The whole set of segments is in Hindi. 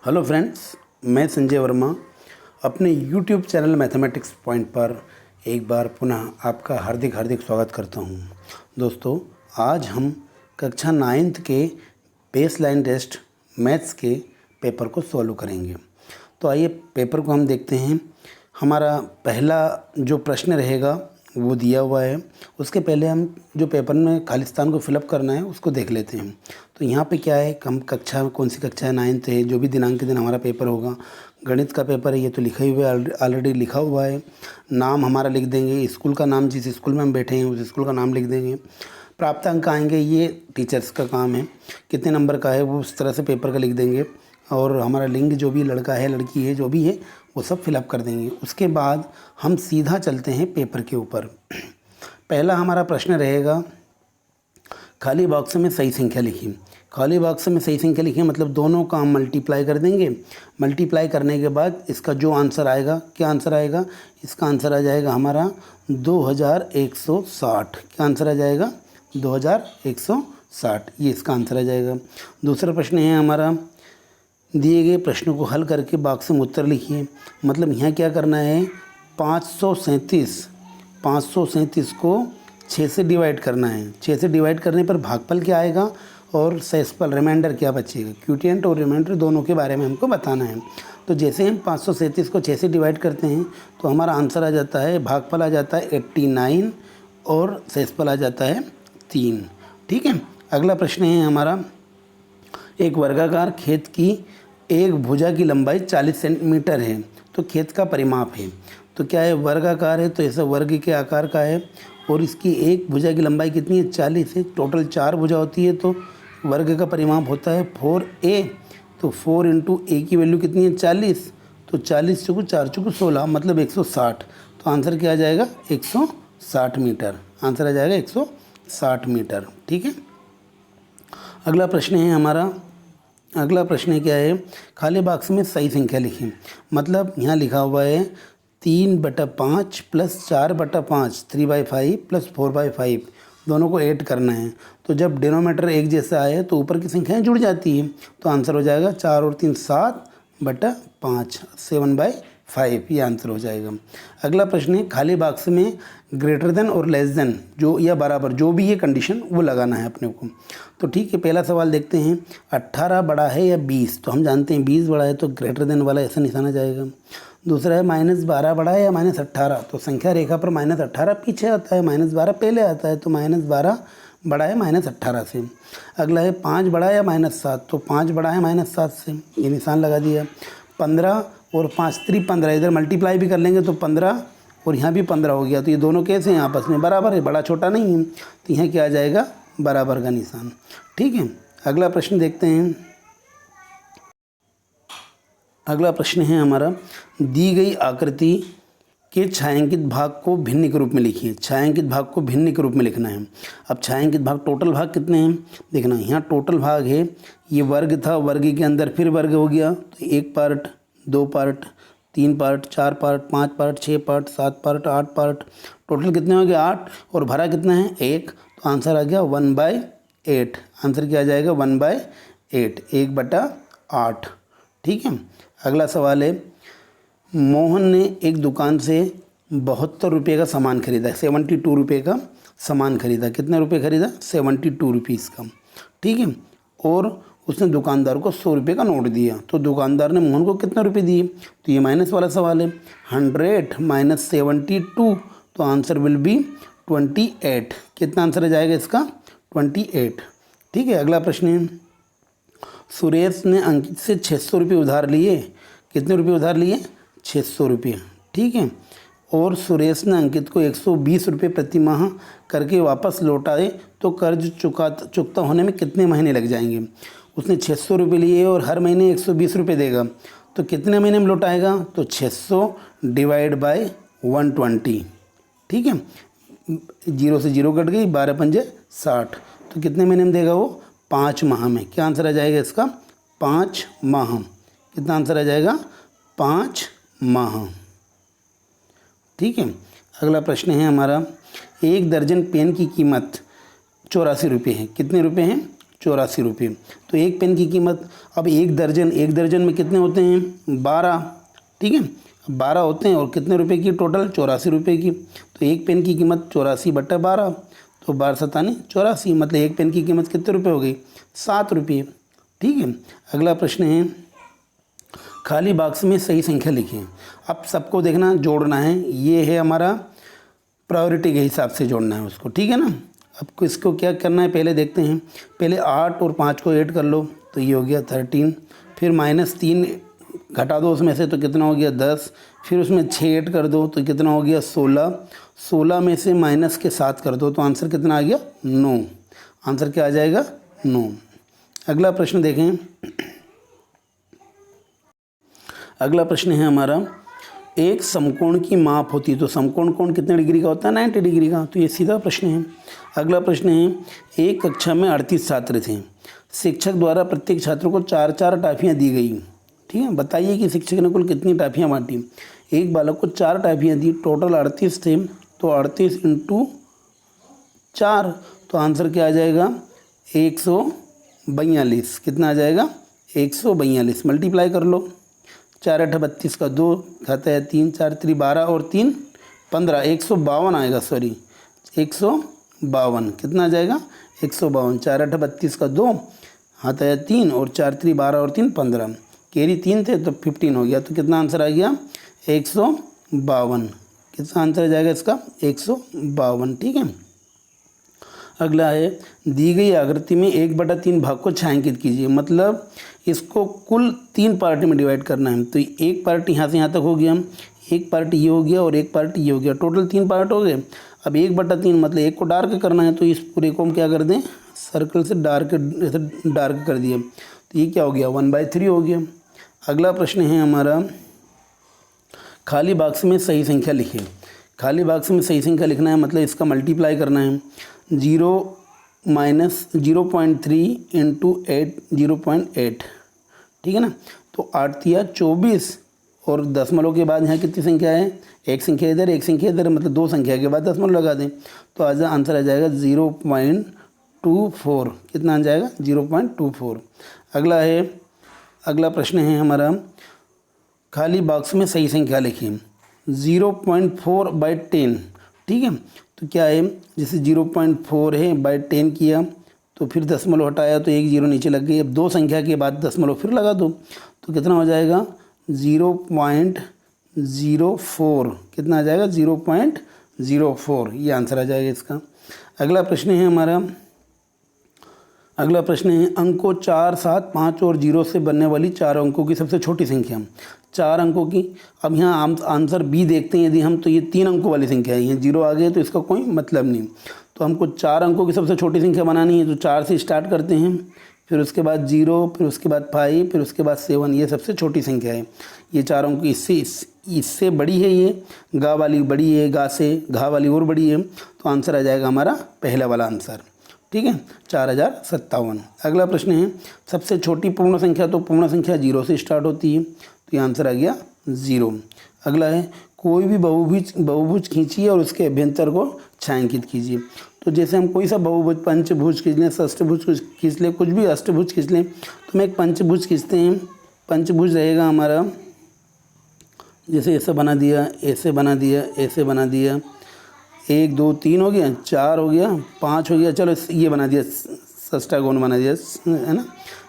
हेलो फ्रेंड्स, मैं संजय वर्मा अपने यूट्यूब चैनल मैथमेटिक्स पॉइंट पर एक बार पुनः आपका हार्दिक हार्दिक स्वागत करता हूं। दोस्तों, आज हम कक्षा 9th के बेसलाइन टेस्ट मैथ्स के पेपर को सॉल्व करेंगे। तो आइए पेपर को हम देखते हैं। हमारा पहला जो प्रश्न रहेगा वो दिया हुआ है। उसके पहले हम जो पेपर में खालिस्तान को फिलअप करना है उसको देख लेते हैं। तो यहाँ पे क्या है, हम कक्षा कौन सी कक्षा है, 9th है। जो भी दिनांक के दिन हमारा पेपर होगा, गणित का पेपर है, ये तो लिखा ही हुआ है, ऑलरेडी लिखा हुआ है। नाम हमारा लिख देंगे, स्कूल का नाम, जिस स्कूल में हम बैठे हैं उस स्कूल का नाम लिख देंगे। प्राप्त अंक आएंगे, ये टीचर्स का काम है, कितने नंबर का है वो उस तरह से पेपर का लिख देंगे। और हमारा लिंग, जो भी लड़का है लड़की है जो भी है वो सब फिलअप कर देंगे। उसके बाद हम सीधा चलते हैं पेपर के ऊपर। पहला हमारा प्रश्न रहेगा, खाली बॉक्स में सही संख्या लिखी। खाली बॉक्स में सही संख्या लिखी मतलब दोनों का हम मल्टीप्लाई कर देंगे। मल्टीप्लाई करने के बाद इसका जो आंसर आएगा, क्या आंसर आएगा, इसका आंसर आ जाएगा हमारा 2160। क्या आंसर आ जाएगा, 2160, ये इसका आंसर आ जाएगा। दूसरा प्रश्न है हमारा, दिए गए प्रश्नों को हल करके बॉक्स में उत्तर लिखिए। मतलब यहाँ क्या करना है, 537 को 6 से डिवाइड करना है। 6 से डिवाइड करने पर भागफल क्या आएगा और शेषफल रिमाइंडर क्या बचेगा। क्यूटिएंट और रिमाइंडर दोनों के बारे में हमको बताना है। तो जैसे हम 537 को 6 से डिवाइड करते हैं तो हमारा आंसर आ जाता है, भागफल आ जाता है 89 और शेषफल आ जाता है 3। ठीक है। अगला प्रश्न है हमारा, एक वर्गाकार खेत की एक भुजा की लंबाई 40 सेंटीमीटर है तो खेत का परिमाप है। तो क्या है, वर्गाकार है तो ऐसा वर्ग के आकार का है और इसकी एक भुजा की लंबाई कितनी है, 40 है। टोटल 4 भुजा होती है तो वर्ग का परिमाप होता है 4a। तो 4 इंटू ए की वैल्यू कितनी है, 40। तो 40 चुकू 4 चुकू 16 मतलब 160। तो आंसर क्या आ जाएगा, 160 मीटर। आंसर आ जाएगा 160 मीटर। ठीक है। अगला प्रश्न है हमारा, अगला प्रश्न क्या है, खाली बॉक्स में सही संख्या लिखें। मतलब यहाँ लिखा हुआ है 3/5 प्लस 4/5, 3/5 प्लस 4/5, दोनों को ऐड करना है। तो जब डिनोमीटर एक जैसा आए तो ऊपर की संख्याएं जुड़ जाती हैं। तो आंसर हो जाएगा 4 और 3 7/5, 7/5, ये आंसर हो जाएगा। अगला प्रश्न है, खाली बॉक्स में ग्रेटर देन और लेस देन जो या बराबर जो भी ये कंडीशन वो लगाना है अपने को। तो ठीक है, पहला सवाल देखते हैं, 18 बड़ा है या 20। तो हम जानते हैं 20 बड़ा है तो ग्रेटर देन वाला ऐसा निशान आ जाएगा। दूसरा है, -12 बड़ा है या -18। तो संख्या रेखा पर -18 पीछे आता है, -12 पहले आता है, तो -12 बड़ा है -18 से। अगला है, 5 बड़ा है या -7। तो 5 बड़ा है -7 से, ये निशान लगा दिया। 15 और 5 3 15, इधर मल्टीप्लाई भी कर लेंगे तो 15 और यहाँ भी 15 हो गया। तो ये दोनों कैसे हैं, आपस में बराबर है, बड़ा छोटा नहीं है। तो यहाँ क्या आ जाएगा, बराबर का निशान। ठीक है। अगला प्रश्न देखते हैं। अगला प्रश्न है हमारा, दी गई आकृति के छायांकित भाग को भिन्न के रूप में लिखिए। छायांकित भाग को भिन्न के रूप में लिखना है। अब छायांकित भाग, टोटल भाग कितने हैं देखना। यहाँ टोटल भाग है, ये वर्ग था, वर्ग के अंदर फिर वर्ग हो गया। तो 1 part, 2 part, 3 part, 4 part, 5 part, 6 part, 7 part, 8 part, total कितने हो गए 8। और भरा कितना है 1। तो आंसर आ गया 1/8। आंसर क्या आ जाएगा, 1/8, 1/8। ठीक है। अगला सवाल है, मोहन ने एक दुकान से 72 रुपये का सामान खरीदा, 72 रुपये का सामान खरीदा। कितने रुपये खरीदा, 72 रुपीज़ का। ठीक है। और उसने दुकानदार को 100 रुपये का नोट दिया। तो दुकानदार ने मोहन को कितने रुपये दिए। तो ये माइनस वाला सवाल है, 100 माइनस 72। तो आंसर विल बी 28। कितना आंसर आ जाएगा इसका, 28। ठीक है। अगला प्रश्न है, सुरेश ने अंकित से 600 रुपये उधार लिए। कितने रुपये उधार लिए, 600 रुपये। ठीक है। और सुरेश ने अंकित को 120 रुपये प्रति माह करके वापस लौटाए तो कर्ज चुकता होने में कितने महीने लग जाएंगे। उसने 600 रुपये लिए और हर महीने 120 रुपये देगा। तो कितने महीने में लौटाएगा, तो 600 डिवाइड बाय 120। ठीक है। 0 से 0 कट गई, 12 पंजे 60। तो कितने महीने में देगा वो, 5 माह में। क्या आंसर आ जाएगा इसका, 5 माह। कितना आंसर आ जाएगा, 5 माह। ठीक है। अगला प्रश्न है हमारा, 1 दर्जन पेन की कीमत 84 रुपये है। कितने रुपये हैं, 84 रुपये। तो एक पेन की कीमत, अब एक दर्जन में कितने होते हैं 12, ठीक है 12 होते हैं और कितने रुपए की टोटल 84 रुपये की। तो एक पेन की कीमत 84/12, तो 12×7=84, मतलब एक पेन की कीमत कितने रुपये हो गई 7 रुपये, ठीक है। अगला प्रश्न है खाली बॉक्स में सही संख्या लिखें। अब सबको देखना जोड़ना है, ये है हमारा प्रायोरिटी के हिसाब से जोड़ना है उसको, ठीक है ना। अब इसको क्या करना है पहले देखते हैं। पहले 8 और 5 को ऐड कर लो तो ये हो गया 13, फिर -3 घटा दो उसमें से तो कितना हो गया 10, फिर उसमें 6 ऐड कर दो तो कितना हो गया 16, 16 में से माइनस के 7 कर दो तो आंसर कितना आ गया 9। आंसर क्या आ जाएगा 9। अगला प्रश्न देखें। अगला प्रश्न है हमारा एक समकोण की माप होती है, तो समकोण कोण कितने डिग्री का होता है 90 डिग्री का, तो ये सीधा प्रश्न है। अगला प्रश्न है एक कक्षा में 38 छात्र थे, शिक्षक द्वारा प्रत्येक छात्र को 4-4 टॉफियाँ दी गई, ठीक है। बताइए कि शिक्षक ने कुल कितनी टॉफियाँ बांटी। एक बालक को 4 टॉफियाँ दी, टोटल 38 थे, तो 38 × 4, तो आंसर क्या आ जाएगा 142। कितना आ जाएगा 142, मल्टीप्लाई कर लो। 4×8 = 32 का 2 खाता है 3, 4 3 12 और 3 15, 152 आएगा, सॉरी 152। कितना आ जाएगा 152। 4×8 = 32 का 2 आता है 3 और 4 3 12 और 3 15, कैरी 3 थे तो 15 हो गया, तो कितना आंसर आ गया 152। कितना आंसर आ जाएगा इसका 152, ठीक है। अगला है दी गई आकृति में 1/3 भाग को छायांकित कीजिए, मतलब इसको कुल 3 पार्ट में डिवाइड करना है। तो एक पार्ट यहाँ से यहाँ तक हो गया, एक पार्ट ये हो गया और एक पार्ट ये हो गया, टोटल 3 पार्ट हो गए। अब 1/3 मतलब एक को डार्क करना है, तो इस पूरे को हम क्या कर दें सर्कल से डार्क कर दिए, तो ये क्या हो गया 1/3 हो गया। अगला प्रश्न है हमारा खाली बॉक्स में सही संख्या लिखिए। खाली बॉक्स में सही संख्या लिखना है, मतलब इसका मल्टीप्लाई करना है। 0 - 0.3 × 8 0.8, ठीक है ना। तो 8 या 24 और दशमलव के बाद यहाँ कितनी संख्या है, एक संख्या इधर एक संख्या इधर, मतलब 2 संख्या के बाद दशमलव लगा दें तो आज आंसर आ जाएगा 0.24। कितना आ जाएगा 0.24। अगला प्रश्न है हमारा खाली बॉक्स में सही संख्या लिखिए। 0.4/10, ठीक है। तो क्या है जैसे 0.4 है बाई 10 किया तो फिर दशमलव हटाया तो एक 0 नीचे लग गई। अब 2 संख्या के बाद दशमलव फिर लगा दो तो कितना हो जाएगा 0.04। कितना आ जाएगा 0.04, ये आंसर आ जाएगा इसका। अगला प्रश्न है हमारा अंकों 4 7 5 और 0 से बनने वाली 4 अंकों की सबसे छोटी संख्या। 4 अंकों की, अब यहाँ आंसर बी देखते हैं यदि हम, तो ये 3 अंकों वाली संख्या है, यहाँ 0 आ गए तो इसका कोई मतलब नहीं। तो हमको 4 अंकों की सबसे छोटी संख्या बनानी है, तो 4 से स्टार्ट करते हैं, फिर उसके बाद 0, फिर उसके बाद 5, फिर उसके बाद 7, ये सबसे छोटी संख्या है। ये 4 अंक इससे बड़ी है, ये गा वाली बड़ी है, गा से घा वाली और बड़ी है, तो आंसर आ जाएगा हमारा पहला वाला आंसर, ठीक है 4057। अगला प्रश्न है सबसे छोटी पूर्ण संख्या, तो पूर्ण संख्या 0 से स्टार्ट होती है, तो ये आंसर आ गया 0। अगला है कोई भी बहुभुज खींचिए और उसके अभ्यंतर को छायांकित कीजिए। तो जैसे हम कोई सा बहुभुज पंचभुज खींच लें, षष्ठभुज खींच लें, कुछ भी अष्टभुज खींच लें, तो हम एक पंचभुज खींचते हैं। पंचभुज रहेगा हमारा, जैसे ऐसा बना दिया, ऐसे बना दिया, ऐसे बना दिया, 1 2 3 हो गया, 4 हो गया, 5 हो गया, चलो ये बना दिया षष्ठागोण बना दिया, है ना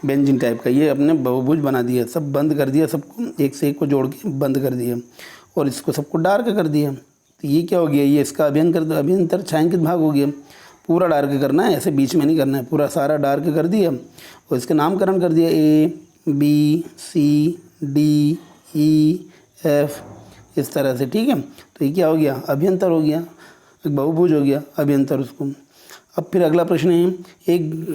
व्यंजन टाइप का, ये अपने बहुभुज बना दिया, सब बंद कर दिया, सबको एक से एक को जोड़ के बंद कर दिया और इसको सबको डार्क कर दिया। तो ये क्या हो गया, ये इसका अभ्यंतर छायांकित भाग हो गया। पूरा डार्क करना है, ऐसे बीच में नहीं करना है, पूरा सारा डार्क कर दिया और इसका नामकरण कर दिया A B C D E F, इस तरह से, ठीक है। तो ये क्या हो गया अभ्यंतर हो गया, एक बहुभुज हो गया अभ्यंतर उसको। अब फिर अगला प्रश्न है एक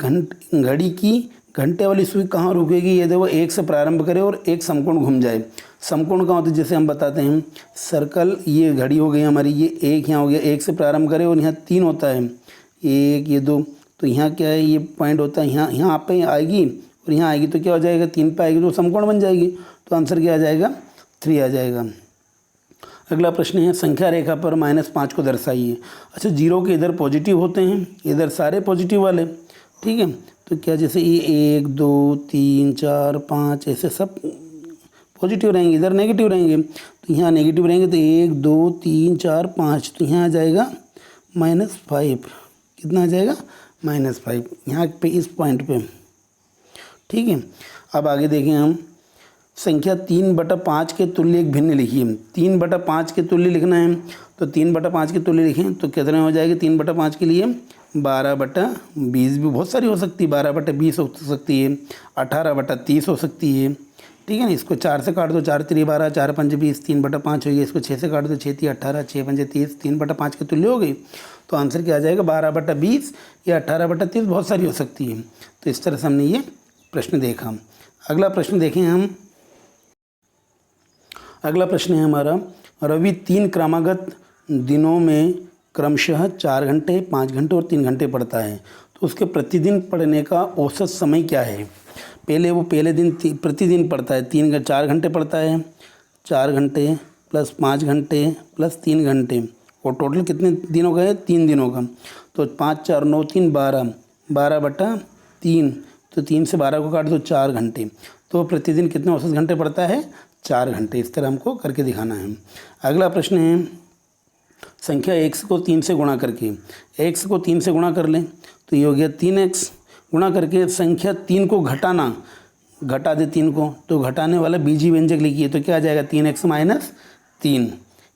घड़ी की घंटे वाली सुई कहाँ रुकेगी, ये देखो 1 से प्रारंभ करे और एक समकोण घूम जाए। समकोण कहाँ होता है, जैसे हम बताते हैं सर्कल, ये घड़ी हो गई हमारी, ये 1 यहाँ हो गया, 1 से प्रारंभ करे और यहाँ 3 होता है, 1 ये 2, तो यहाँ क्या है ये पॉइंट होता है, यहाँ पे आएगी और यहाँ आएगी तो क्या हो जाएगा 3 पे आएगी तो समकोण बन जाएगी, तो आंसर क्या आ जाएगा 3 आ जाएगा। अगला प्रश्न है संख्या रेखा पर -5 को दर्शाइए। अच्छा 0 के इधर पॉजिटिव होते हैं, इधर सारे पॉजिटिव वाले, ठीक है, तो क्या जैसे ये 1 2 3 4 5 ऐसे सब पॉजिटिव रहेंगे, इधर नेगेटिव रहेंगे, तो यहाँ नेगेटिव रहेंगे तो 1 2 3 4 5, तो यहाँ आ जाएगा -5। कितना आ जाएगा? -5 यहाँ पे इस पॉइंट पे। ठीक है, अब आगे देखें हम, संख्या 3/5 के तुल्य एक भिन्न लिखिए। 3/5 के तुल्य लिखना है, तो 3/5 के तुल्य लिखें तो कितने हो जाएगी 3/5 के लिए? 12/20 भी बहुत सारी हो सकती है, 12/20 हो सकती है, 18/30 हो सकती है। ठीक है ना, इसको 4 से काट दो, 4 3 12, 4 5 20, 3/5 हो गई। इसको 6 से काट दो, 6 3 18, 6 5 30, 3/5 के तुल्य हो गई। तो आंसर क्या आ जाएगा? 12/20 या 18/30, बहुत सारी हो सकती है। तो इस तरह से हमने ये प्रश्न देखा। अगला प्रश्न देखें हम। अगला प्रश्न है हमारा, रवि 3 क्रमागत दिनों में क्रमशः 4 घंटे, 5 घंटे और 3 घंटे पढ़ता है, तो उसके प्रतिदिन पढ़ने का औसत समय क्या है? पहले दिन प्रतिदिन पढ़ता है 4 घंटे पढ़ता है, 4 घंटे प्लस 5 घंटे प्लस 3 घंटे, और टोटल कितने दिनों का है? 3 दिनों का। तो 5 4 9 3 12, 12/3, तो 3 से 12 को काट दो, 4 घंटे। तो प्रतिदिन कितने औसत घंटे पढ़ता है? 4 घंटे। इस तरह हमको करके दिखाना है। अगला प्रश्न है, संख्या x को 3 से गुणा करके, x को 3 से गुणा कर लें तो ये हो गया 3x, गुणा करके संख्या 3 को घटाना, घटा दे 3 को, तो घटाने वाला बीजी व्यंजक लिखिए, तो क्या आ जाएगा? 3x - 3।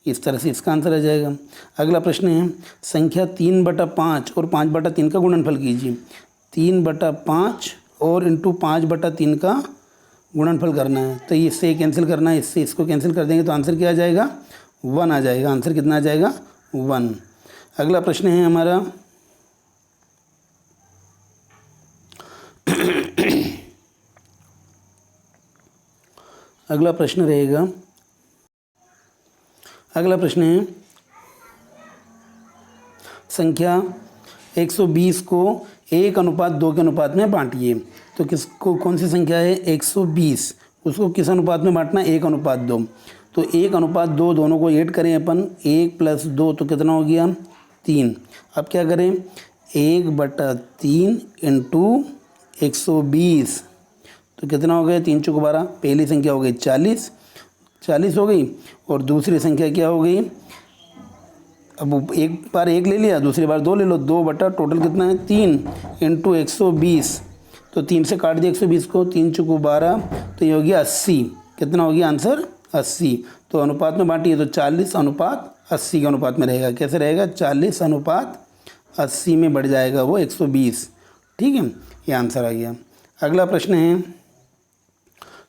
इस तरह से इसका आंसर आ जाएगा। अगला प्रश्न है, संख्या 3/5 और 5/3 का गुणनफल कीजिए। 3/5 और इंटू 5/3 का गुणनफल करना है, तो इससे कैंसिल करना है, इससे इसको कैंसिल कर देंगे तो आंसर क्या आ जाएगा? 1 आ जाएगा। आंसर कितना आ जाएगा? 1। अगला प्रश्न है हमारा, अगला प्रश्न रहेगा, अगला प्रश्न है, संख्या 120 को 1:2 के अनुपात में बांटिए। तो किसको, कौन सी संख्या है? 120, उसको किस अनुपात में बांटना है? 1:2। तो 1:2 दोनों को ऐड करें अपन, 1 + 2 तो कितना हो गया? 3। अब क्या करें? 1/3 इंटू 120, तो कितना हो गया? 3 चौक 12। पहली संख्या हो गई 40 हो गई, और दूसरी संख्या क्या हो गई? अब एक बार 1 ले लिया, दूसरी बार 2 ले लो, 2 बटा टोटल कितना है? 3 इंटू 120, तो 3 से काट दिया 120 को, 3 चौक 12, तो ये हो गया 80। कितना हो गया आंसर? 80। तो अनुपात में बांटिए तो 40:80 के अनुपात में रहेगा। कैसे रहेगा? 40:80 में बढ़ जाएगा वो 120। ठीक है, ये आंसर आ गया। अगला प्रश्न है,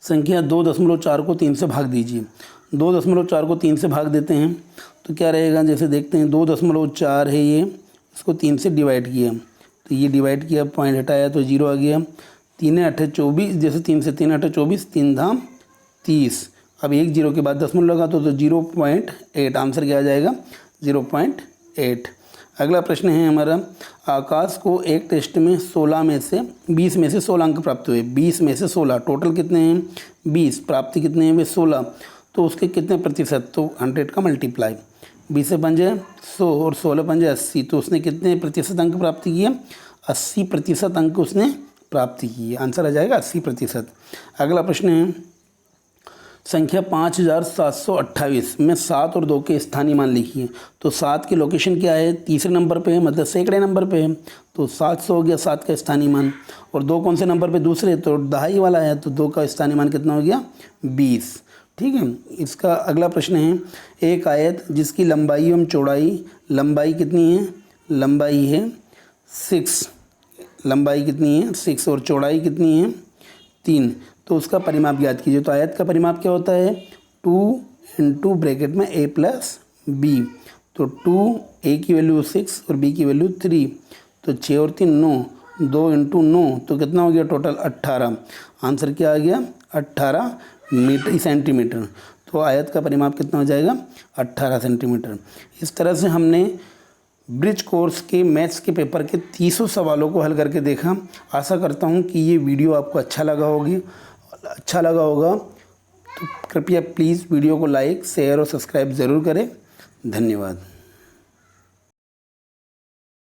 संख्या 2.4 को 3 से भाग दीजिए। 2.4 को 3 से भाग देते हैं तो क्या रहेगा? जैसे देखते हैं, 2.4 है ये, इसको 3 से डिवाइड किया, तो ये डिवाइड किया, पॉइंट हटाया तो 0 आ गया। 3 8 24, जैसे 3 से 3 8 24, 3 धाम 30। अब एक 0 के बाद दशमलव लगा तो 0.8। आंसर क्या आ जाएगा? 0.8। अगला प्रश्न है हमारा, आकाश को एक टेस्ट में 20 में से 16 अंक प्राप्त हुए। 20 में से 16, टोटल कितने हैं? 20, प्राप्ति कितने हैं? वे 16। तो उसके कितने प्रतिशत? तो 100 का मल्टीप्लाई, 20 से 5 100 और 16 5 80, तो उसने कितने प्रतिशत अंक प्राप्त किए? 80% अंक उसने प्राप्त किए। आंसर आ जाएगा 80%। अगला प्रश्न है, संख्या 5728 में 7 और 2 के स्थानीय मान लिखिए। तो 7 की लोकेशन क्या है? तीसरे नंबर पे है, मतलब सैकड़े नंबर पे है, तो 700 हो गया 7 का स्थानीय मान। और 2 कौन से नंबर पे? दूसरे, तो दहाई वाला है, तो 2 का स्थानीय मान कितना हो गया? 20। ठीक है, इसका अगला प्रश्न है, एक आयत जिसकी लंबाई एवं चौड़ाई, लंबाई कितनी है? लंबाई है 6, लंबाई कितनी है? 6, और चौड़ाई कितनी है? 3, तो उसका परिमाप ज्ञात कीजिए। तो आयत का परिमाप क्या होता है? 2 इंटू ब्रैकेट में a प्लस b, तो 2, a की वैल्यू 6 और b की वैल्यू 3, तो 6 और 3 9, 2 इंटू 9, तो कितना हो गया टोटल? 18। आंसर क्या आ गया? 18 सेंटीमीटर। तो आयत का परिमाप कितना हो जाएगा? 18 सेंटीमीटर। इस तरह से हमने ब्रिज कोर्स के मैथ्स के पेपर के 300 सवालों को हल करके देखा। आशा करता हूँ कि ये वीडियो आपको अच्छा लगा होगा, तो कृपया प्लीज़ वीडियो को लाइक, शेयर और सब्सक्राइब ज़रूर करें। धन्यवाद।